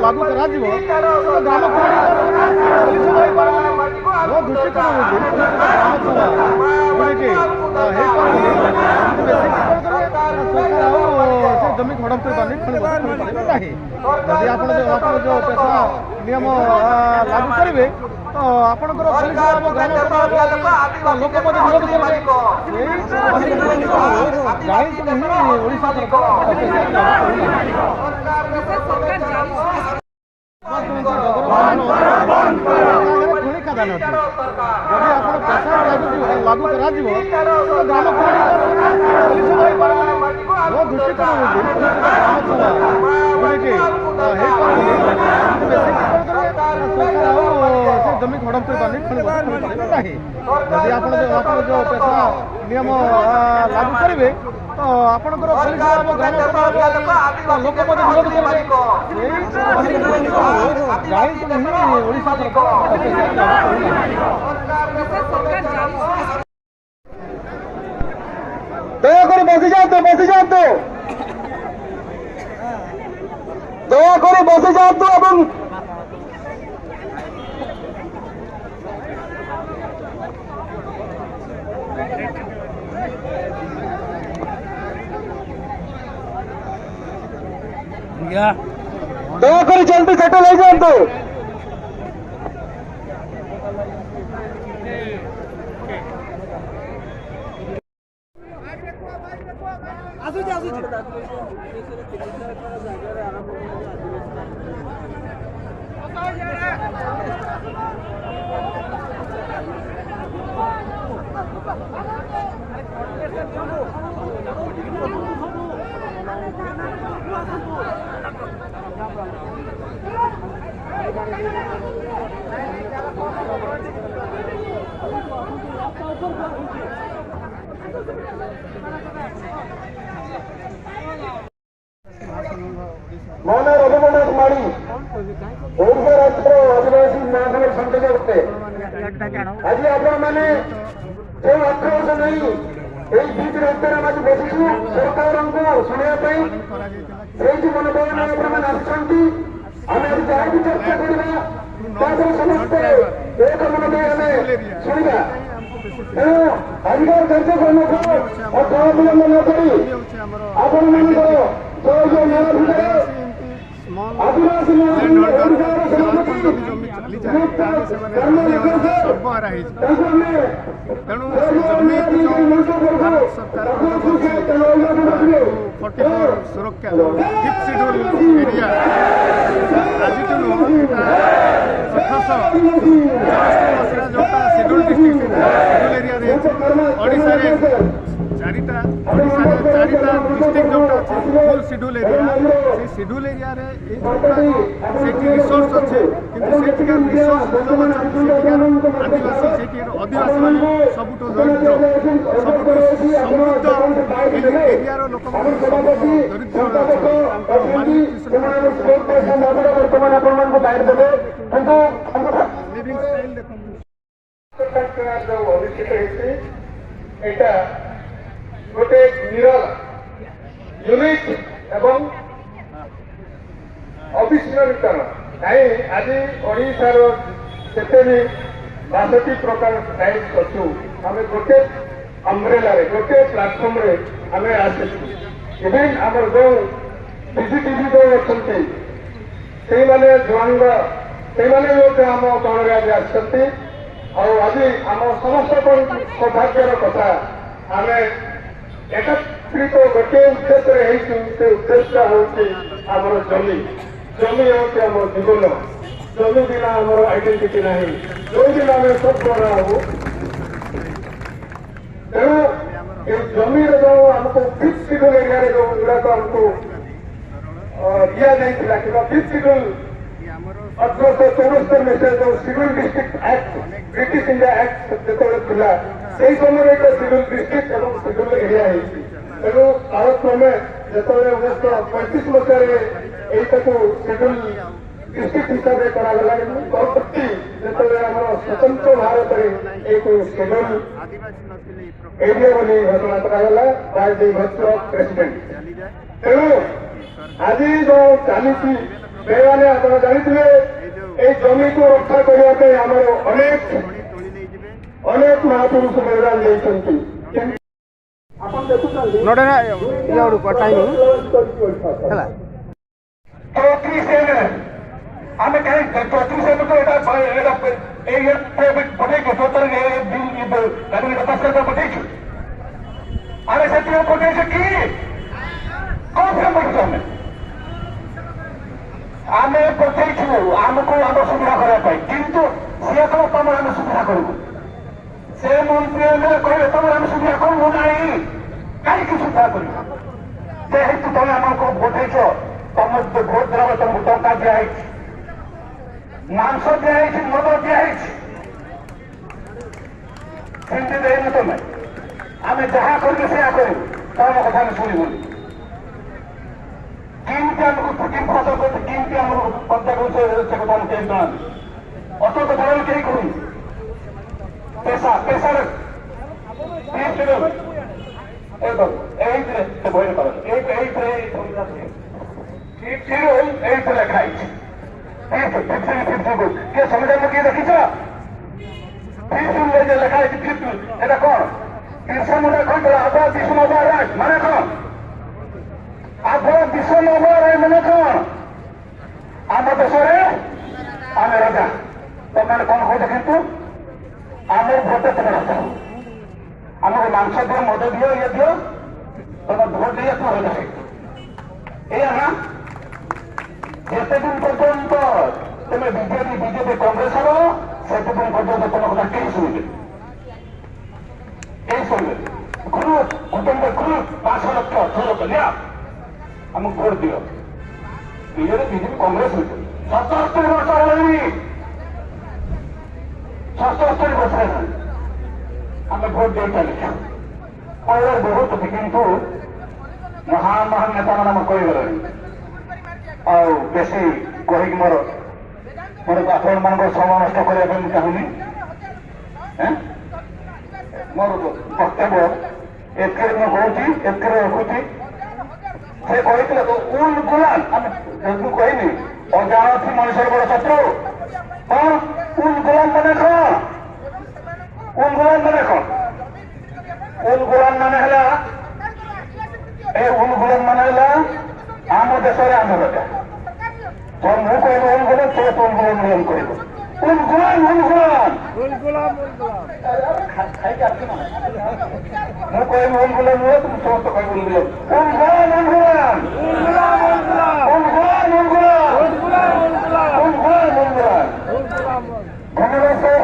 लागू करा ग्राम जमी हड़प जदि आप जो पेशा नियम लागू करेंगे तो आपंकर लोक विरोध जदि आप पेशा लागू करा ग्राम जमी हड़प जदि आप जो पेशा नियम लागू करेंगे तो आपंकर लोक विरोध दयाकोरी बसी जातु दयाकोरी बसी जातु एवं दयाकोरी जल्दी सेटल हो जातु मौन रघुनाथ माड़ी ओडिशा राज्य आदिवासी महासभा संयोजक आज आपने जो 18 वर्ष नहीं बीच रास्ते आज बसु सरकार को शुणापी मनोभावना आसुँच आम आज जहाँ भी चर्चा करवा समस्ते एक मन शुणा तेणु अधिकार कार्य करने और जहाँ विलम्ब न कर आपण मान आदिवासी तेणु जमी भारत सरकार 44 सुरक्षा 5th शेड्यूल एरिया आज 1764 जोटा schedule district schedule area Odisha चारिटा डिस्ट्रिक्ट जोटा फुल शेड्यूल एरिया से शेड्यूल एरिया रे से रिसोर्स अच्छे किंतु सेठिकार रिसोर्स आदिवासी सेठिकार आदिवासी माने सबुठो दरिद्र सबुठो समृद्ध एरिया रो लोक दरिद्र लिविंग स्टाइल देखो गोटे निरल यूनिक एवं अविस्मरणीय कहीं आज ओडिशार जिते भी 62 प्रकार टाइप अच्छु आम गोटे अम्ब्रेला गोटे प्लाटफर्म आम आसु इवेन आम जो सीसीटीवी जो अच्छा से जुआंग से आम गण आज आज आम समस्त सौभाग्यर कथा आम एकत्रित गोटे उद्देश्य से उद्देश्य हूँ आमर जमी जमी हूँ आम जीवन जमी बिना आमर आइडेंटिटी ना जो दिन आम सब बना हूँ तेणु जमी जो आमको 5th शेड्यूल एरिया जो गुड़ाक आमको दि जाइए कि 5th शेड्यूल 1874 मसीह जो schedule district act British India act जो था से समय एक शेड्यूल डिस्ट्रिक्ट और शेड्यूल एरिया तेणु कालक्रमे जो 1935 मसीह शेड्यूल डिस्ट्रिक्ट हिसाब से करागला परवर्ती जो स्वतंत्र भारत में एक शेड्यूल ଏଇଠି ବୋଲି ଘୋଷଣା କରାଗଲା ବାଇ ଦି ଭଦ୍ର ପ୍ରେସିଡେଣ୍ଟ। ତେଣୁ ଆଜି ଯୋଉ ଚାଲିଛି ସେମାନେ ଆପଣ ଜାଣିଥିବେ এই জমিକୁ ରକ୍ଷା କରିବା ପାଇଁ ଆମର ଅନେକ ମହାପୁରୁଷ ବଳିଦାନ ଦେଇଛନ୍ତି। ଆପଣ ଦେଖୁଛନ୍ତି ହେଲା 34 ଆମେ କାହିଁ 34 ତ ଏଇଟା ପଠେଇଛୁ କ୍ୟାବିନେଟ ପାସ୍ କରିବା ପଠେଇଛୁ। ଆମେ ସେଥିରେ ପଠେଇଛୁ କି କଣ ପଠେଇଛୁ ଆମେ ପଠେଇଛୁ ଆମକୁ ଆମ ସୁବିଧା କରିବା ପାଇଁ। କିନ୍ତୁ ସିଏ କଣ ତମର ଆମେ ସୁବିଧା କରିବୁ? ସେ ମନ୍ତ୍ରୀ ଏମଏଲଏ କହିବେ ତମର ଆମେ ସୁବିଧା କରିବୁ ନାହିଁ। କାହିଁକି ସୁବିଧା କରିବୁ? ଯେହେତୁ ତମେ ଆମକୁ ପଠେଇଛ ତମକୁ ଭୋଟ ଦେବା ତମକୁ ଟଙ୍କା ଦିଆହେଇଛି, ମାଂସ ଦିଆହେଇଛି, ମଦ ଦିଆହେଇଛି, ସେମିତି ଦେଇନୁ ତମେ। ଆମେ ଯାହା କରିବୁ ସେୟା କରିବୁ, ତମ କଥା ଆମେ ଶୁଣିବୁନି। କେମିତି ଆମକୁ ଫସଲ କରୁଛୁ, କେମିତି ଆମକୁ କବ୍ଜା କରୁଛୁ ସେ କଥା ଆମେ କେହି ଜଣାନ୍ତି। ଅସତ ବଳ କେହି କରୁନି। পেশার এইଥିରେ ସେ ବହିରେ କର এইଥିରେ ଲେଖା ହେଇଛି। କିଏ ସମ୍ବିଧାନ କିଏ ଦେଖିଛ? ଲେଖା ହେଇଛି ଏଟା କଣ? ବିଶ୍ୱ ମୁଣ୍ଡା କହିଥିଲା ଆଭା ବିଶ୍ୱ ରାଜ ମାନେ କଣ? ଆଭା ବିଶ୍ୱ ମାନେ କଣ? ଆମ ଦେଶରେ ଆମେ ରାଜା। ତମାନେ କଣ କହୁଛ? କିନ୍ତୁ ଆମର ଭୋଟ ତମେ ରାଜା, ଆମର ମାଂସ ଦିଅ, ମଦ ଦିଅ, ଇଏ ଦିଅ, ତମେ ଭୋଟ ଦିଅ, ତମେ ରାଜା ହେଇଛ। ଏଇଆ ନା? ଯେତେଦିନ ପର୍ଯ୍ୟନ୍ତ ତମେ ବିଜେପି କଂଗ୍ରେସର ସେତେଦିନ ପର୍ଯ୍ୟନ୍ତ ତମ କଥା କେହି ଶୁଣିବେ, କେହି ଶୁଣିବେ। ଗ୍ରୁପ କୁଟୁମ୍ବ ଗ୍ରୁପ 5 ଲକ୍ଷ 6 ଲକ୍ଷ ନିଅ, ଆମକୁ ଭୋଟ ଦିଅ। ବିଜେପି କଂଗ୍ରେସ 77 ବର୍ଷ ହେଲାଣି, 77 ବର୍ଷ ହେଲାଣି ଆମେ ଭୋଟ ଦେଇ ଚାଲିଛୁ। କହିବାର ବହୁତ ଅଛି, କିନ୍ତୁ ମହାନ ନେତା ମାନେ ଆମେ କହିଗଲେଣି। ଆଉ ବେଶୀ କହିକି ମୋର ଆପଣମାନଙ୍କର ସମୟ ନଷ୍ଟ କରିବା ପାଇଁ ମୁଁ ଚାହୁଁନି। ମୋର ବକ୍ତବ୍ୟ ଏଥିରେ ମୁଁ କହୁଛି, ଏଥିରେ ରଖୁଛି। ସେ କହିଥିଲେ ତ ଉଲ୍ ଗୁଲାମ, ମୁଁ କହିନି ଅଜାଣତି ମଣିଷର ବଡ଼ ଶତ୍ରୁ। କଣ ଉଲ୍ ଗୁଲାମ ମାନେ କଣ? ଉଲ୍ ଗୁଲାମ ମାନେ କଣ? ଉଲ୍ ଗୁଲାମ ମାନେ ହେଲା, ଏ ଉଲ୍ ଗୁଲାମ ମାନେ ହେଲା ଆମ ଦେଶରେ ଆମ ରାଜା। ତ ମୁଁ କହିବି ଉଲ୍ ଗୁଲାମ, ସେ ଉଲ୍ ଗୁଲାମ କହିବ। ଉଲ୍ ଗୁଲାମ ଖାଇକି ଆସିବ। ମୁଁ କହିବି ଉଲ୍ ଗୁଲାମ ନୁହେଁ, তুমি ସମସ୍ତେ କହିବ ଉଲ୍ ଗୁଲାମ। ধন্যবাদ স্যার।